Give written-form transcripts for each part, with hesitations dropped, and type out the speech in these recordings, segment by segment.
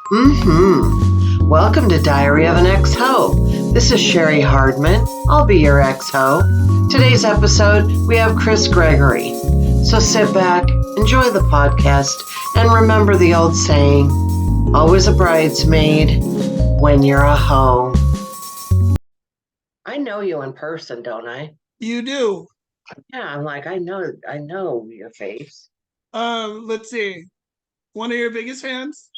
Welcome to Diary of an Ex-Ho. This is Cheri Hardman. I'll be your ex-ho. Today's episode, we have Chris Gregory. So sit back, enjoy the podcast, and remember the old saying, always a bridesmaid when you're a hoe. I know you in person, don't I? You do. Yeah, I'm like, I know your face. Let's see. One of your biggest fans.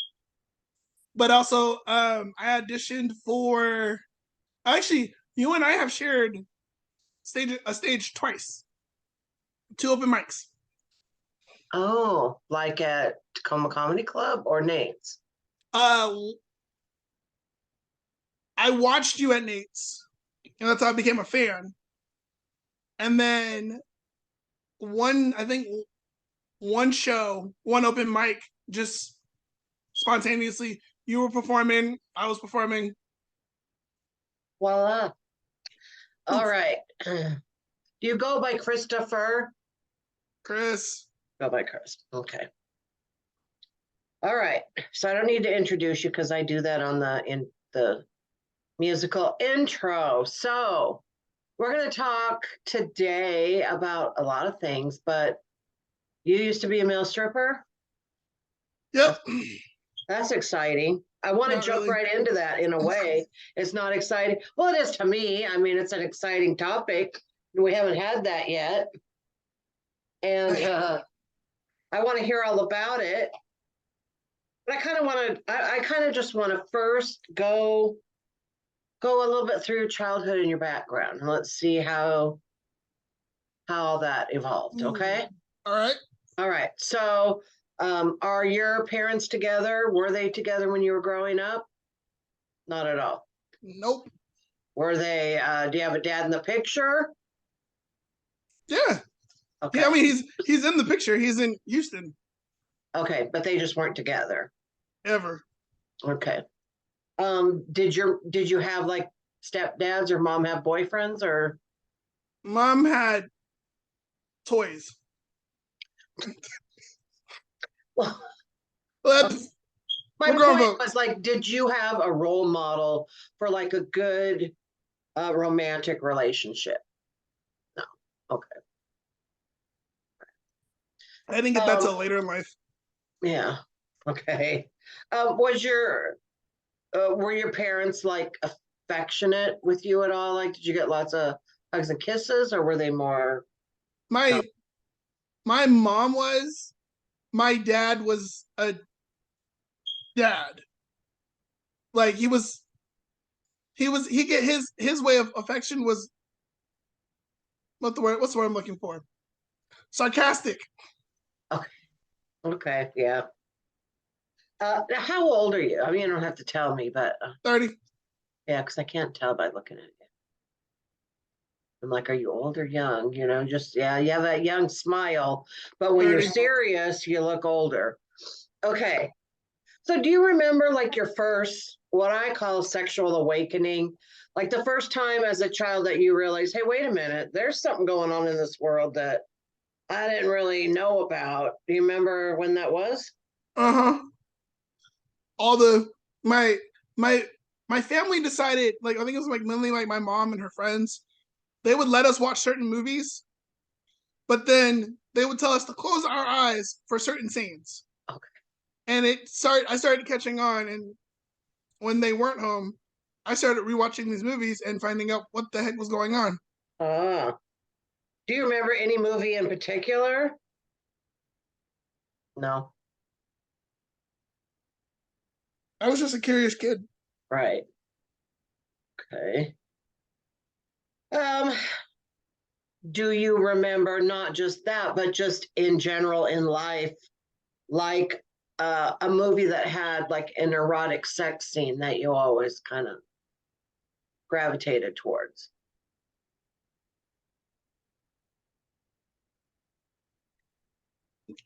But also, I auditioned for. Actually, you and I have shared a stage twice. 2 open mics. Oh, like at Tacoma Comedy Club or Nate's? I watched you at Nate's, and that's how I became a fan. And then one show, one open mic, just spontaneously, you were performing, I was performing. Voila. All right. Do you go by Christopher? Chris. Go by Chris. Okay. All right. So I don't need to introduce you because I do that on the musical intro. So we're going to talk today about a lot of things, but you used to be a male stripper? Yep. That's exciting. I want to jump right into that in a way. It's not exciting. Well, it is to me. I mean, it's an exciting topic. We haven't had that yet. And I want to hear all about it. But I kind of just want to first go a little bit through your childhood and your background. And let's see how that evolved. Okay. All right. So are your parents together? Were they together when you were growing up? Not at all. Nope. Were they, do you have a dad in the picture? Yeah. Okay. Yeah, I mean, he's in the picture. He's in Houston. Okay, but they just weren't together. Ever. Okay. Did you have like stepdads or mom have boyfriends or? Mom had toys. Well, my point was like, did you have a role model for like a good romantic relationship? No. Okay. I didn't get that till later in life. Yeah. Okay. Were your parents like affectionate with you at all? Like, did you get lots of hugs and kisses, or were they more? My mom was. My dad was a dad. Like he get his way of affection was what's the word I'm looking for? Sarcastic. Okay. Yeah. How old are you? I mean, you don't have to tell me, but 30. Yeah, because I can't tell by looking at you. I'm like, are you old or young? You know, just you have that young smile, but when 30. You're serious, you look older. Okay. So do you remember like your first, what I call sexual awakening? Like the first time as a child that you realized, hey, wait a minute, there's something going on in this world that I didn't really know about. Do you remember when that was? My family decided, like, I think it was like mainly like my mom and her friends, they would let us watch certain movies, but then they would tell us to close our eyes for certain scenes. Okay. And I started catching on, and when they weren't home, I started rewatching these movies and finding out what the heck was going on. Do you remember any movie in particular? No. I was just a curious kid. Right. Okay. Do you remember not just that, but just in general in life, like a movie that had like an erotic sex scene that you always kind of gravitated towards?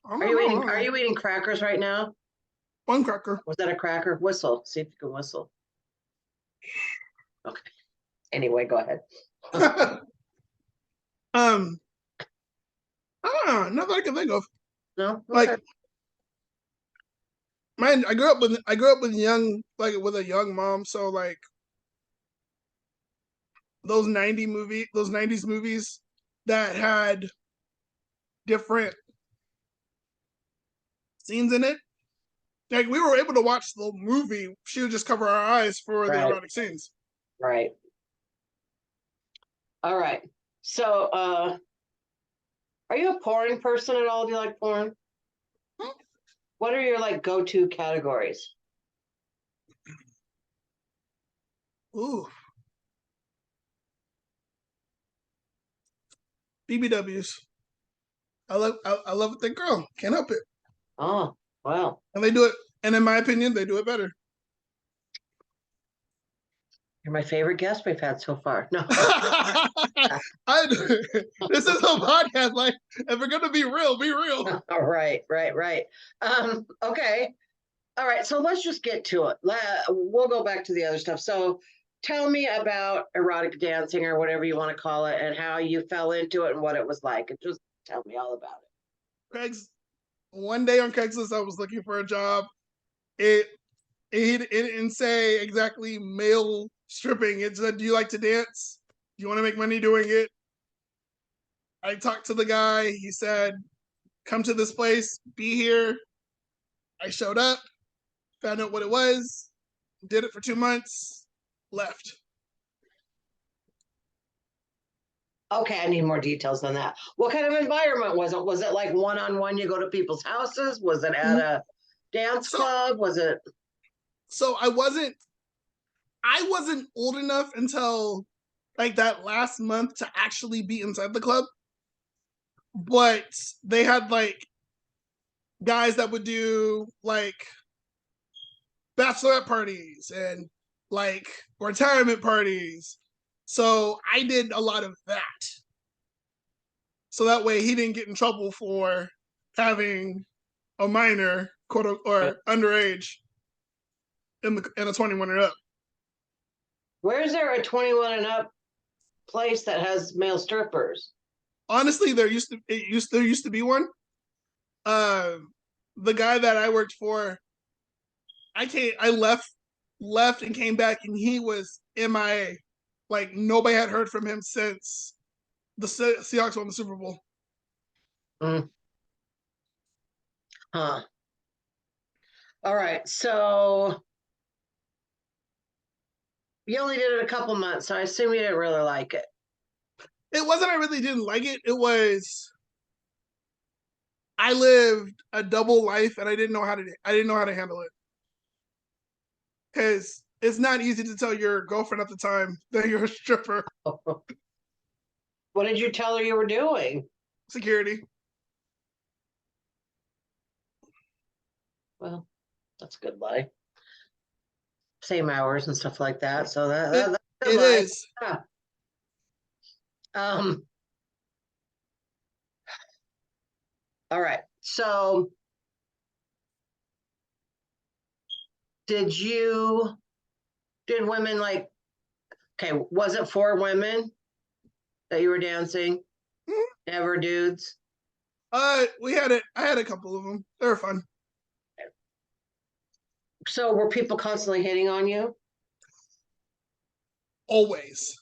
Are you eating crackers right now? One cracker. Was that a cracker? Whistle. See if you can whistle. Okay. Anyway, go ahead. Nothing I can think of. No? Okay. Like, Mine, I grew up with a young mom, so like those 90s movies that had different scenes in it. Like we were able to watch the movie. She would just cover our eyes for the Right. erotic scenes. Right. All right. So, are you a porn person at all? Do you like porn? What are your like go-to categories? Ooh, BBWs. I love the girl. Can't help it. Oh, well. And they do it. And in my opinion, they do it better. You're my favorite guest we've had so far. No. This is a podcast. Like, if we're gonna be real, be real. All right. Okay. All right. So let's just get to it. We'll go back to the other stuff. So tell me about erotic dancing or whatever you want to call it and how you fell into it and what it was like. And just tell me all about it. One day on Craigslist, I was looking for a job. It didn't say exactly male stripping. It said, "Do you like to dance? Do you want to make money doing it?" I talked to the guy. He said, "Come to this place. Be here." I showed up, found out what it was, did it for 2 months, left. Okay, I need more details than that. What kind of environment was it? Was it like one-on-one? You go to people's houses? Was it at a dance club? Was it? So I wasn't old enough until like that last month to actually be inside the club. But they had like guys that would do like bachelorette parties and like retirement parties. So I did a lot of that. So that way he didn't get in trouble for having a minor, quote or underage, in a 21 and up. Where is there a 21 and up place that has male strippers? Honestly, there used to be one. The guy that I worked for, I left and came back, and he was MIA. Like nobody had heard from him since the Seahawks won the Super Bowl. Mm. Huh. All right. So you only did it a couple months, so I assume you didn't really like it. It wasn't I really didn't like it. It was I lived a double life and I didn't know how to handle it. Because it's not easy to tell your girlfriend at the time that you're a stripper. What did you tell her you were doing? Security. Well, that's a good lie. Same hours and stuff like that. So that's a good it lie. is. Yeah. All right. So did women like, okay, was it for women that you were dancing? Mhm. Never dudes? I had a couple of them. They were fun. So were people constantly hitting on you? Always.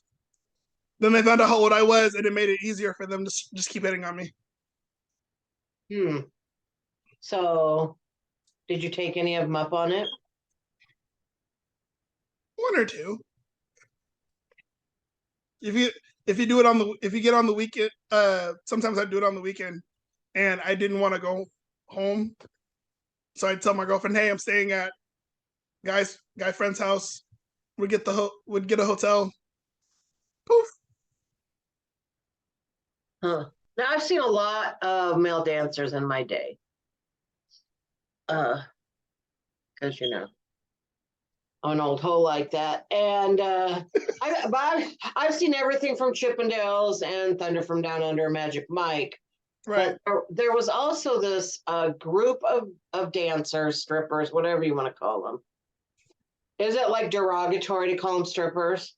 Then they found out how old I was, and it made it easier for them to just keep hitting on me. So did you take any of them up on it? One or two. If you do it if you get on the weekend, sometimes I do it on the weekend, and I didn't want to go home, so I'd tell my girlfriend, "Hey, I'm staying at guy friend's house." Would get a hotel. Poof. Huh. Now I've seen a lot of male dancers in my day. Because I'm an old hoe like that. And I've seen everything from Chippendales and Thunder from Down Under, Magic Mike. Right. But there was also this group of dancers, strippers, whatever you want to call them. Is it like derogatory to call them strippers?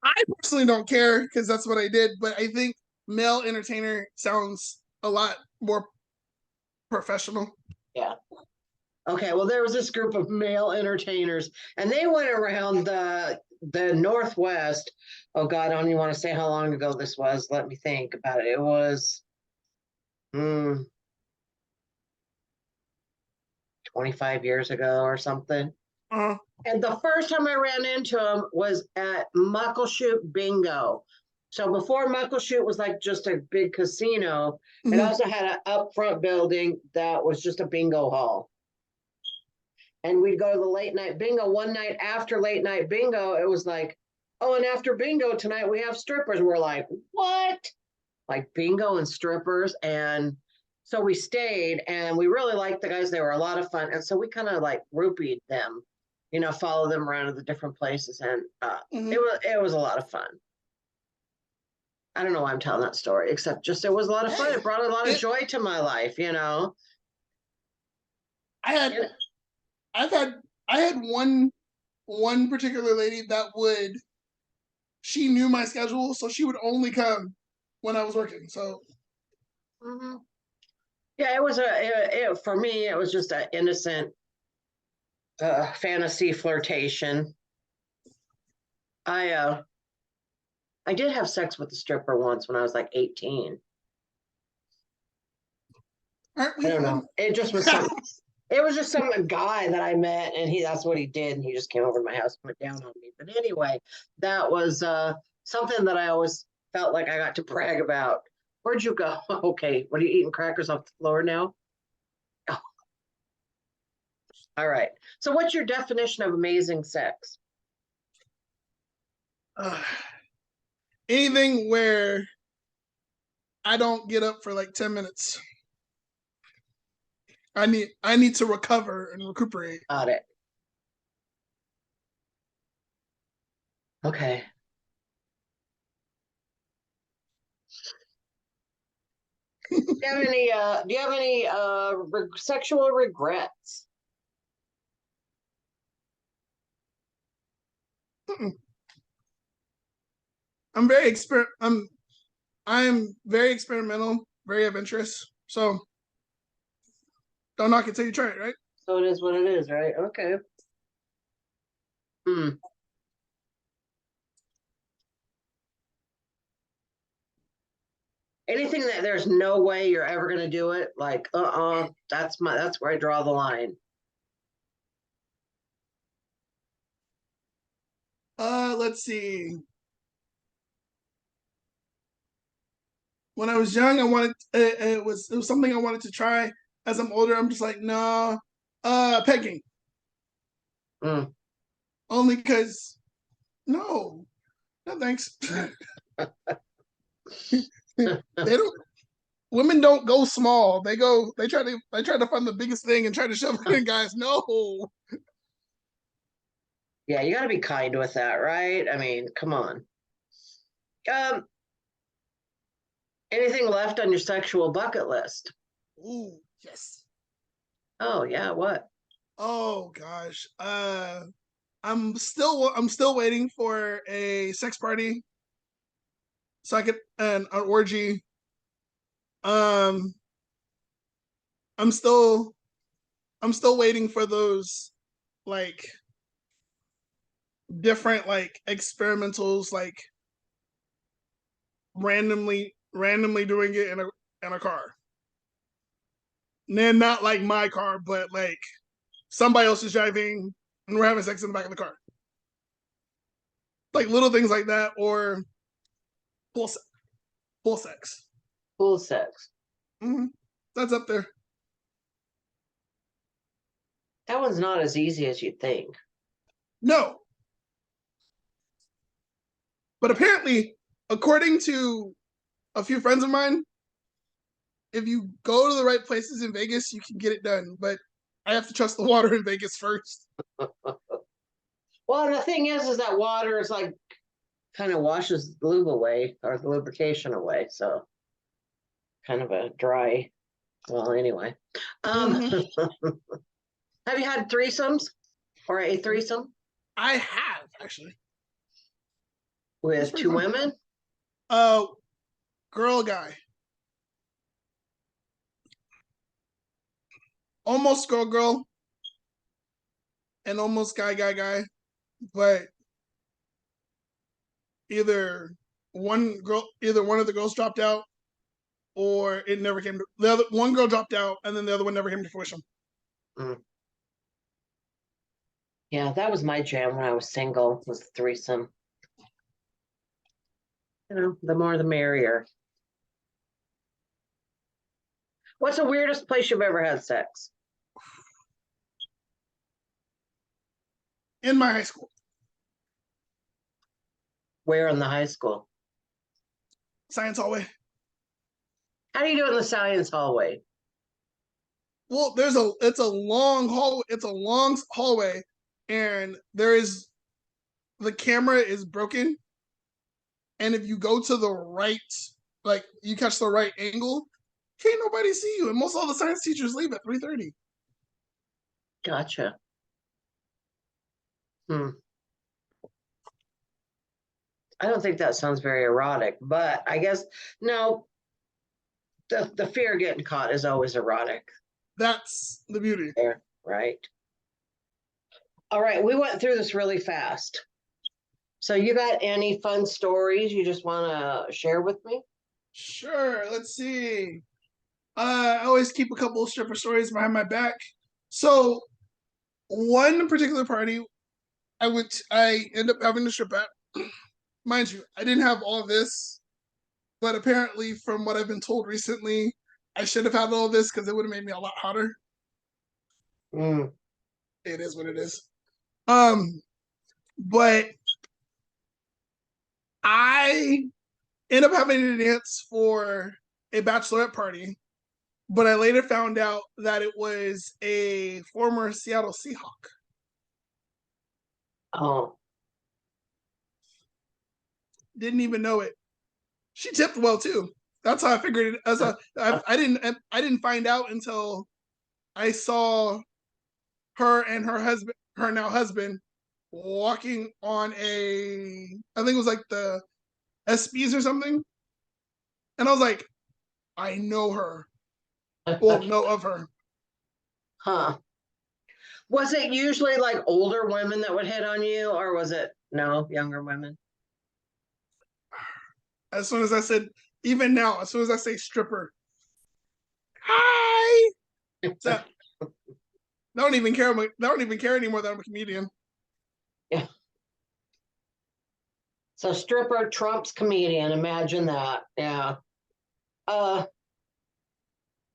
I personally don't care because that's what I did, but I think male entertainer sounds a lot more professional. Yeah. Okay, well, there was this group of male entertainers, and they went around the Northwest. Oh God, I don't even want to say how long ago this was. Let me think about it. It was 25 years ago or something. Uh, And the first time I ran into him was at Muckleshoot Bingo. So before Muckleshoot was like just a big casino, it mhm. also had an upfront building that was just a bingo hall. And we'd go to the late night bingo. One night after late night bingo, it was like, oh, and after bingo tonight we have strippers. We're like, what? Like bingo and strippers. And so we stayed and we really liked the guys. They were a lot of fun. And so we kind of like groupied them, follow them around to the different places. And it was a lot of fun. I don't know why I'm telling that story, except just it was a lot of fun. It brought a lot of joy to my life, I had I've had I had one particular lady that she knew my schedule, so she would only come when I was working. So yeah, it was for me, it was just an innocent fantasy flirtation. I did have sex with a stripper once when I was like 18. aren't we I don't fun? know. It just was something. It was just some guy that I met, and that's what he did. And he just came over to my house and went down on me. But anyway, that was something that I always felt like I got to brag about. Where'd you go? Okay, what are you eating crackers off the floor now? Oh. All right. So, what's your definition of amazing sex? Anything where I don't get up for like 10 minutes. I need to recover and recuperate. Got it. Okay. Do you have any sexual regrets? I'm very experimental, very adventurous. So don't knock it till you try it, right? So it is what it is, right? Okay. Anything that there's no way you're ever gonna do it, like that's where I draw the line. Let's see. When I was young, I wanted it was something I wanted to try. As I'm older, I'm just like, no, pegging. Only because no thanks. They don't. Women don't go small. They try to find the biggest thing and try to shove it in guys. No. Yeah, you got to be kind with that, right? I mean, come on. Anything left on your sexual bucket list? Ooh, yes. Oh yeah, what? Oh gosh. I'm still waiting for a sex party. So I could an orgy. Um I'm still waiting for those like different like experimentals, like randomly doing it in a car. And then not like my car, but like somebody else is driving and we're having sex in the back of the car. Like little things like that, or full sex. Full sex. That's up there. That one's not as easy as you'd think. No. But apparently, according to a few friends of mine, if you go to the right places in Vegas, you can get it done. But I have to trust the water in Vegas first. Well, the thing is that water is like kind of washes the lube away or the lubrication away. So kind of a dry. Well, anyway. Have you had threesomes or a threesome? I have actually. With two women? Girl, guy. Almost girl. an almost guy, but either one of the girls dropped out, or it never came to the other. One girl dropped out, and then the other one never came to fruition. Mm. Yeah, that was my jam when I was single, was the threesome. You know, the more the merrier. What's the weirdest place you've ever had sex? In my high school. Where in the high school? Science hallway. How do you do it in the science hallway? Well, it's a long hallway. It's a long hallway, and the camera is broken. And if you go to the right, like you catch the right angle, can't nobody see you. And most all the science teachers leave at 3:30. Gotcha. I don't think that sounds very erotic, but I guess no. The fear of getting caught is always erotic. That's the beauty. There, right? All right, we went through this really fast. So you got any fun stories you just want to share with me? Sure. Let's see. I always keep a couple of stripper stories behind my back. So one particular party, I end up having to strip at. Mind you, I didn't have all this, but apparently, from what I've been told recently, I should have had all this because it would have made me a lot hotter. Mm. It is what it is. But I end up having to dance for a bachelorette party, but I later found out that it was a former Seattle Seahawk. Oh, Didn't even know it. She tipped well too. That's how I figured it. I didn't find out until I saw her and her now husband, walking on I think it was like the SBs or something, and I was like, I know her. Well, know of her. huh. Was it usually like older women that would hit on you, or was it no younger women? As soon as I said, even now, as soon as I say stripper, hi. So, they don't even care. They don't even care anymore that I'm a comedian. Yeah. So stripper trumps comedian. Imagine that. Yeah. Uh.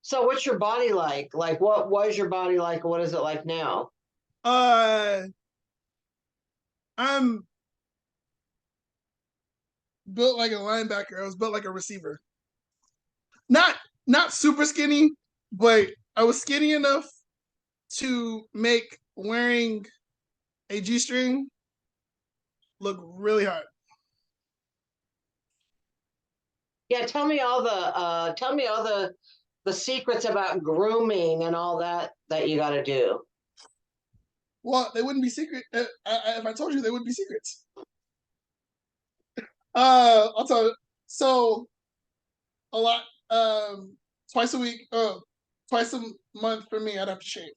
So what's your body like? Like, what was your body like? What is it like now? Uh, I'm built like a linebacker. I was built like a receiver. Not not super skinny, but I was skinny enough to make wearing a G-string look really hot. Yeah. Tell me all the secrets about grooming and all that you got to do. Well, they wouldn't be secret if I told you. They would be secrets. I'll tell you. So a lot. Twice a week. Twice a month for me. I'd have to shave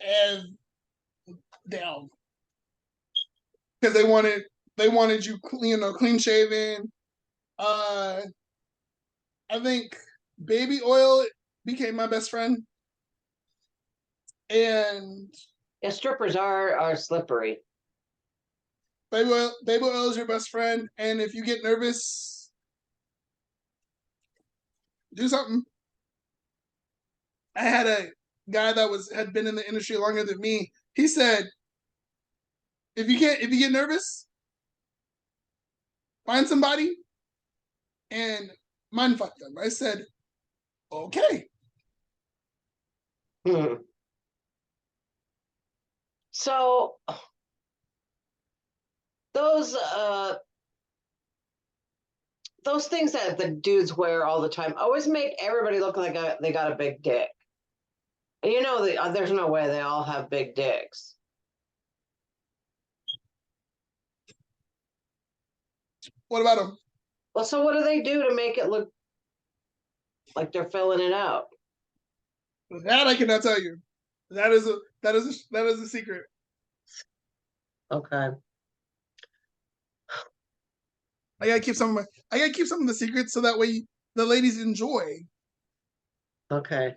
and down because they wanted you clean shaven. Uh, I think baby oil became my best friend, and Yeah, strippers are slippery. baby oil is your best friend. And if you get nervous, do something. I had a guy that had been in the industry longer than me. He said, if you get nervous, find somebody and mind fuck them. I said, okay. Hmm. So those uh those things that the dudes wear all the time always make everybody look like they got a big dick. And you know, there's no way they all have big dicks. What about them? Well, so what do they do to make it look like they're filling it out? That I cannot tell you. That is a secret. Okay. I gotta keep some of the secrets so that way the ladies enjoy. Okay.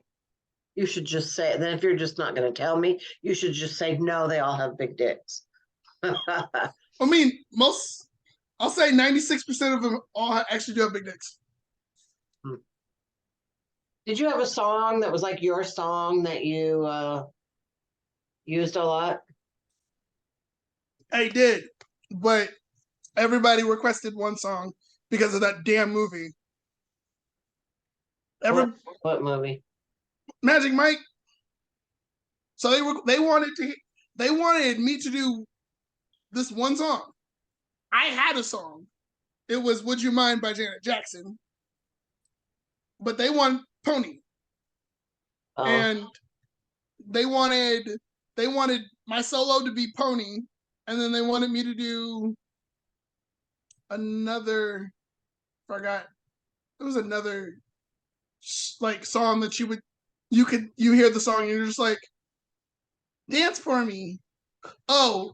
You should just say, then if you're just not going to tell me, you should just say, no, they all have big dicks. I mean, I'll say 96% of them all actually do have big dicks. Did you have a song that was like your song that you used a lot? I did, but everybody requested one song because of that damn movie. What movie? Magic Mike. So they wanted me to do this one song. I had a song. It was "Would You Mind" by Janet Jackson, but they want Pony, and they wanted my solo to be Pony, and then they wanted me to do another. Forgot. It was another like song that you hear the song and you're just like, dance for me. Oh,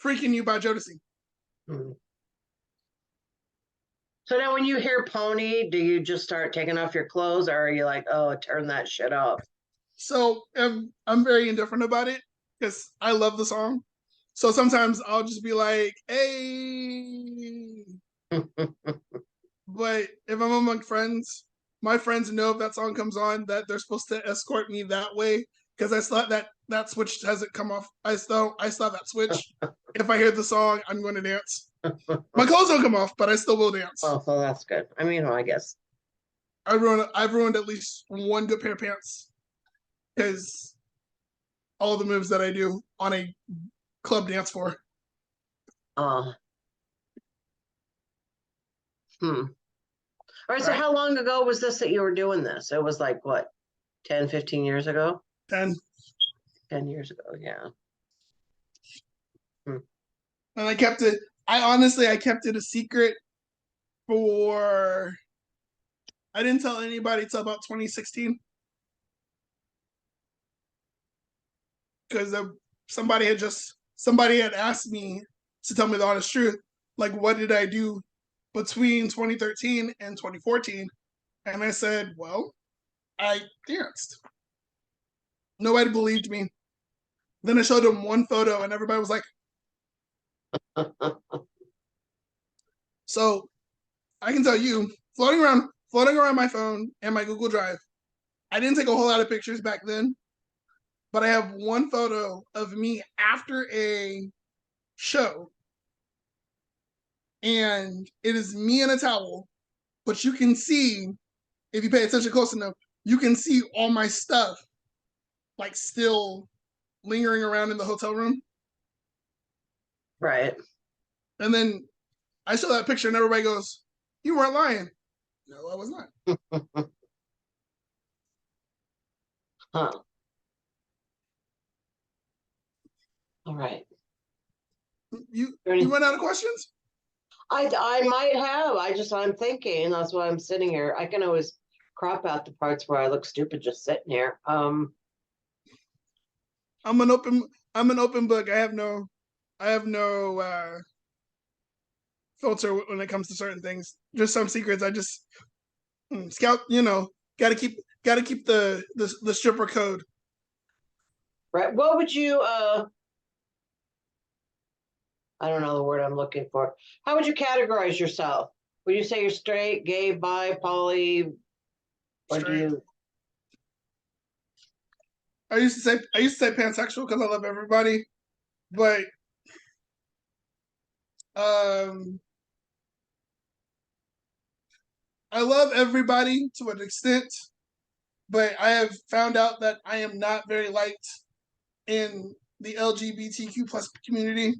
Freaking You by Jodeci. Hmm. So now when you hear Pony, do you just start taking off your clothes, or are you like, oh, turn that shit off? So I'm very indifferent about it because I love the song. So sometimes I'll just be like, hey. But if I'm among friends, my friends know if that song comes on that they're supposed to escort me that way because I thought that switch hasn't come off. I still have that switch. If I hear the song, I'm going to dance. My clothes don't come off, but I still will dance. Oh, so that's good. I mean, well, I guess I've ruined at least one good pair of pants because all the moves that I do on a club dance floor. Hmm. All right, so Right. how long ago was this that you were doing this? It was like what, 10, 15 years ago? 10. 10 years ago, yeah. And I kept it. I kept it a secret for. I didn't tell anybody till about 2016 because somebody had asked me to tell me the honest truth. Like, what did I do between 2013 and 2014? And I said, well, I danced. Nobody believed me. Then I showed them one photo, and everybody was like, so I can tell you, floating around my phone and my Google Drive. I didn't take a whole lot of pictures back then, but I have one photo of me after a show, and it is me in a towel. But you can see, if you pay attention close enough, you can see all my stuff like still lingering around in the hotel room. Right. And then I show that picture, and everybody goes, "You weren't lying." No, I was not. Huh. All right. You run out of questions? I might have. I'm thinking. That's why I'm sitting here. I can always crop out the parts where I look stupid just sitting here. I'm an open book. I have no filter when it comes to certain things. Just some secrets. I just scout. Got to keep the stripper code. Right. What would you I don't know the word I'm looking for. How would you categorize yourself? Would you say you're straight, gay, bi, poly, or do you? I used to say pansexual because I love everybody, but I love everybody to an extent, but I have found out that I am not very liked in the LGBTQ plus community.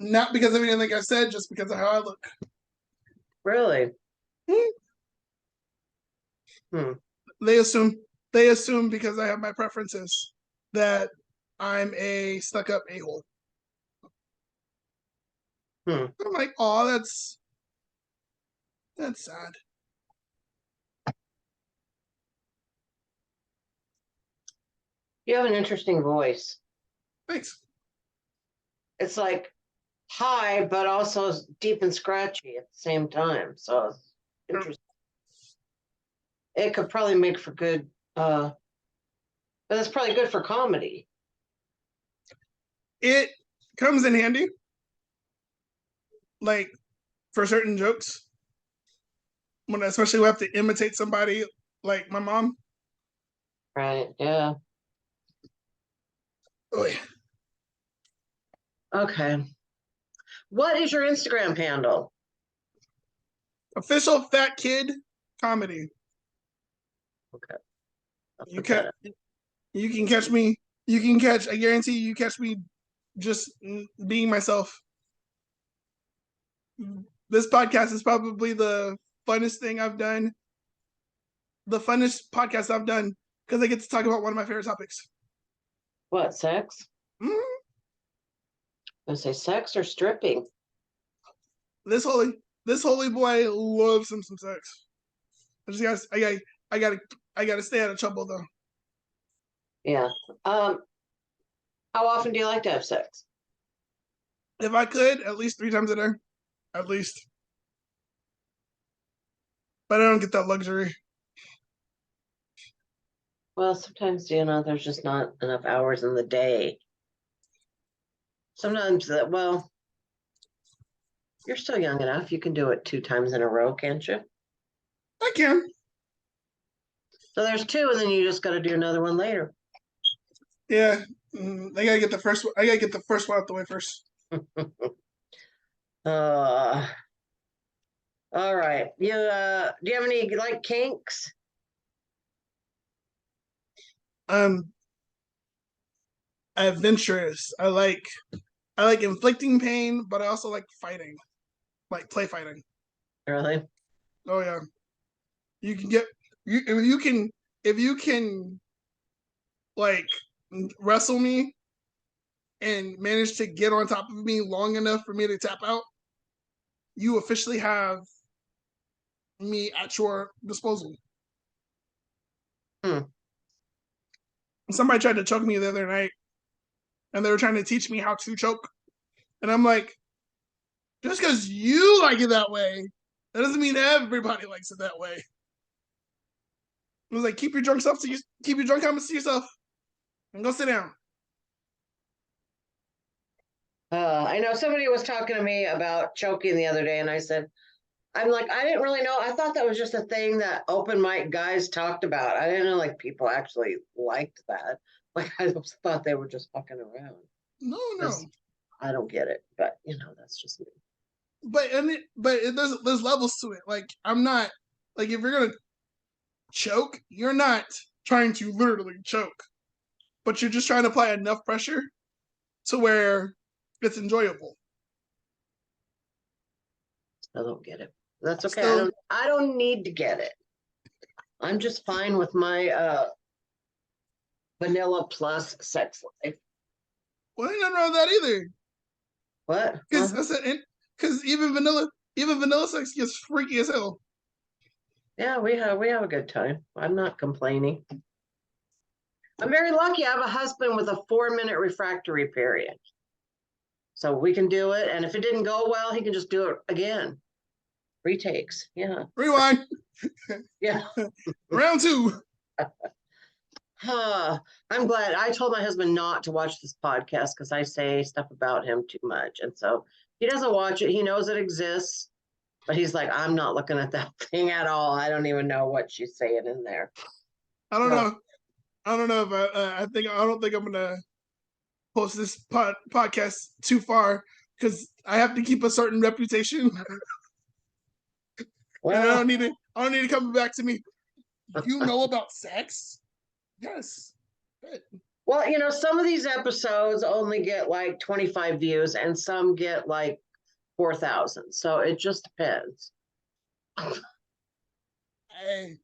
Not because of anything I said, just because of how I look. Really? Hmm. They assume because I have my preferences that I'm a stuck up a-hole. I'm like, oh, that's sad. You have an interesting voice. Thanks. It's like high, but also deep and scratchy at the same time. So it's interesting. It could probably make for good, but it's probably good for comedy. It comes in handy, like for certain jokes, when especially we have to imitate somebody like my mom. Right. Yeah. Oh yeah. Okay. What is your Instagram handle? Official Phat Kidd comedy. Okay. You can catch me. You can catch. I guarantee you catch me just being myself. This podcast is probably the funnest thing I've done. The funnest podcast I've done because I get to talk about one of my favorite topics. What, sex? Mm-hmm. I say sex or stripping? This holy boy loves some sex. I gotta stay out of trouble though. Yeah. How often do you like to have sex? If I could, at least 3 times a day. At least. But I don't get that luxury. Well, sometimes, there's just not enough hours in the day. Sometimes well, you're still young enough. You can do it 2 times in a row, can't you? I can. So there's 2, and then you just got to do another one later. Yeah. I gotta get the first one. I gotta get the first one out the way first. All right. Do you have any kinks? Adventurous. I like inflicting pain, but I also like fighting, like play fighting. Really? Oh yeah. You can get if you can like wrestle me and manage to get on top of me long enough for me to tap out, you officially have me at your disposal. Somebody tried to choke me the other night, and they were trying to teach me how to choke, and I'm like, just because you like it that way, that doesn't mean everybody likes it that way. I was like, keep your drunk comments to yourself, and go sit down. I know somebody was talking to me about choking the other day, and I said, I'm like, I didn't really know. I thought that was just a thing that open mic guys talked about. I didn't know people actually liked that. I thought they were just fucking around. No. I don't get it, but that's just me. But there's levels to it. Like I'm not if you're gonna choke, you're not trying to literally choke, but you're just trying to apply enough pressure to where it's enjoyable. I don't get it. That's okay. I don't need to get it. I'm just fine with my vanilla plus sex life. Well, ain't nothing wrong with that either. What? Because even vanilla sex gets freaky as hell. Yeah, we have a good time. I'm not complaining. I'm very lucky. I have a husband with a 4-minute refractory period. So we can do it. And if it didn't go well, he can just do it again. Retakes. Yeah. Rewind. Yeah. Round 2. I'm glad. I told my husband not to watch this podcast because I say stuff about him too much. And so he doesn't watch it. He knows it exists. But he's like, I'm not looking at that thing at all. I don't even know what she's saying in there. I don't know. I don't know if I don't think I'm gonna post this podcast too far because I have to keep a certain reputation. Well, and I don't need to come back to me. You know about sex? Yes. Good. Well, some of these episodes only get 25 views and some get 4,000. So it just depends. Hey,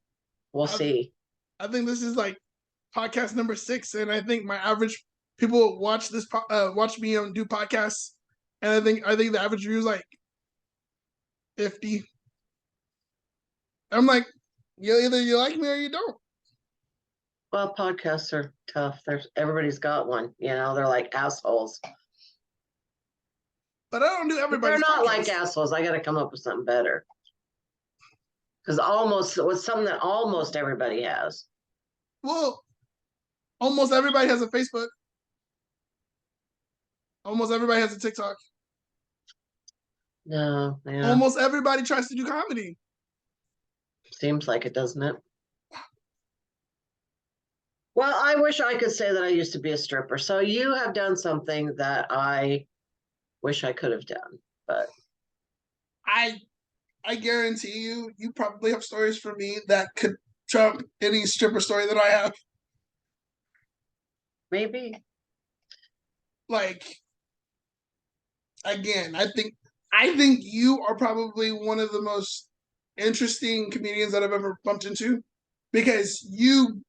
we'll see. I think this is podcast number 6, and I think my average people watch this watch me do podcasts, and I think the average view is 50. I'm like, either you like me or you don't. Well, podcasts are tough. Everybody's got one, they're like assholes. But I don't do But everybody's they're not podcast. like assholes. I got to come up with something better. Because almost was something that almost everybody has. Well, almost everybody has a Facebook. Almost everybody has a TikTok. No, yeah. Almost everybody tries to do comedy. Seems like it, doesn't it? Well, I wish I could say that I used to be a stripper. So you have done something that I wish I could have done, but I guarantee you probably have stories for me that could trump any stripper story that I have. maybe. Like, again, I think you are probably one of the most interesting comedians that I've ever bumped into, because you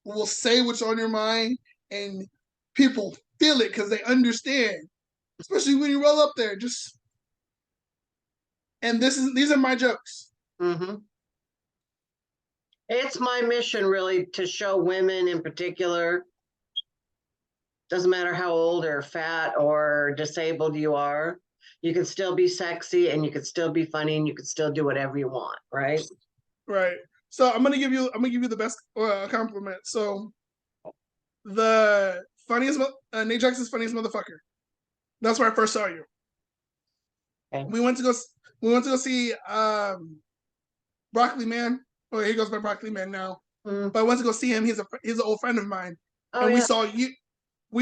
will say what's on your mind and people feel it because they understand, especially when you roll up there. And these are my jokes. Mm-hmm. It's my mission really to show women in particular, doesn't matter how old or fat or disabled you are, you can still be sexy and you can still be funny and you can still do whatever you want, right? Right. So I'm gonna give you the best compliment. So the funniest Nate Jackson's funniest motherfucker. That's where I first saw you. Okay. We went to go see Broccoli Man. Oh, he goes by Broccoli Man now. Mm. But I went to go see him. He's an old friend of mine. Oh, and yeah. we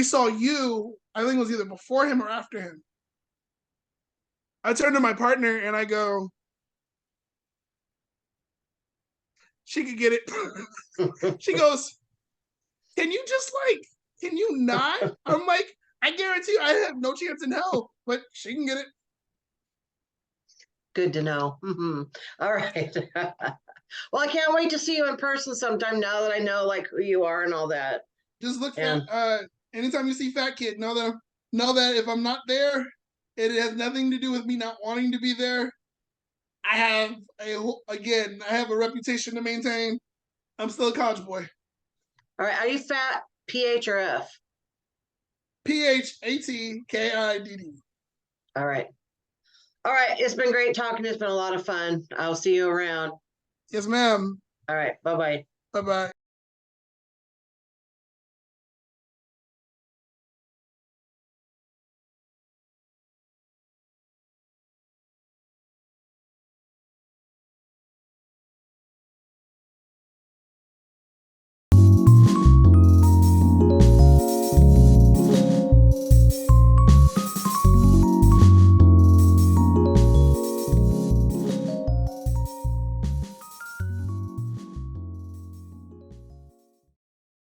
saw you, I think it was either before him or after him. I turned to my partner and I go, she could get it. She goes, can you not? I'm like, I guarantee you I have no chance in hell, but she can get it. Good to know. Mm-hmm. All right. Well, I can't wait to see you in person sometime now that I know like who you are and all that. Just look Yeah. anytime you see Phat Kidd, know that if I'm not there, it has nothing to do with me not wanting to be there. I have a reputation to maintain. I'm still a college boy. All right. Are you fat, PH or F? PHATKIDD. All right. All right. It's been great talking. It's been a lot of fun. I'll see you around. Yes, ma'am. All right. Bye-bye. Bye-bye.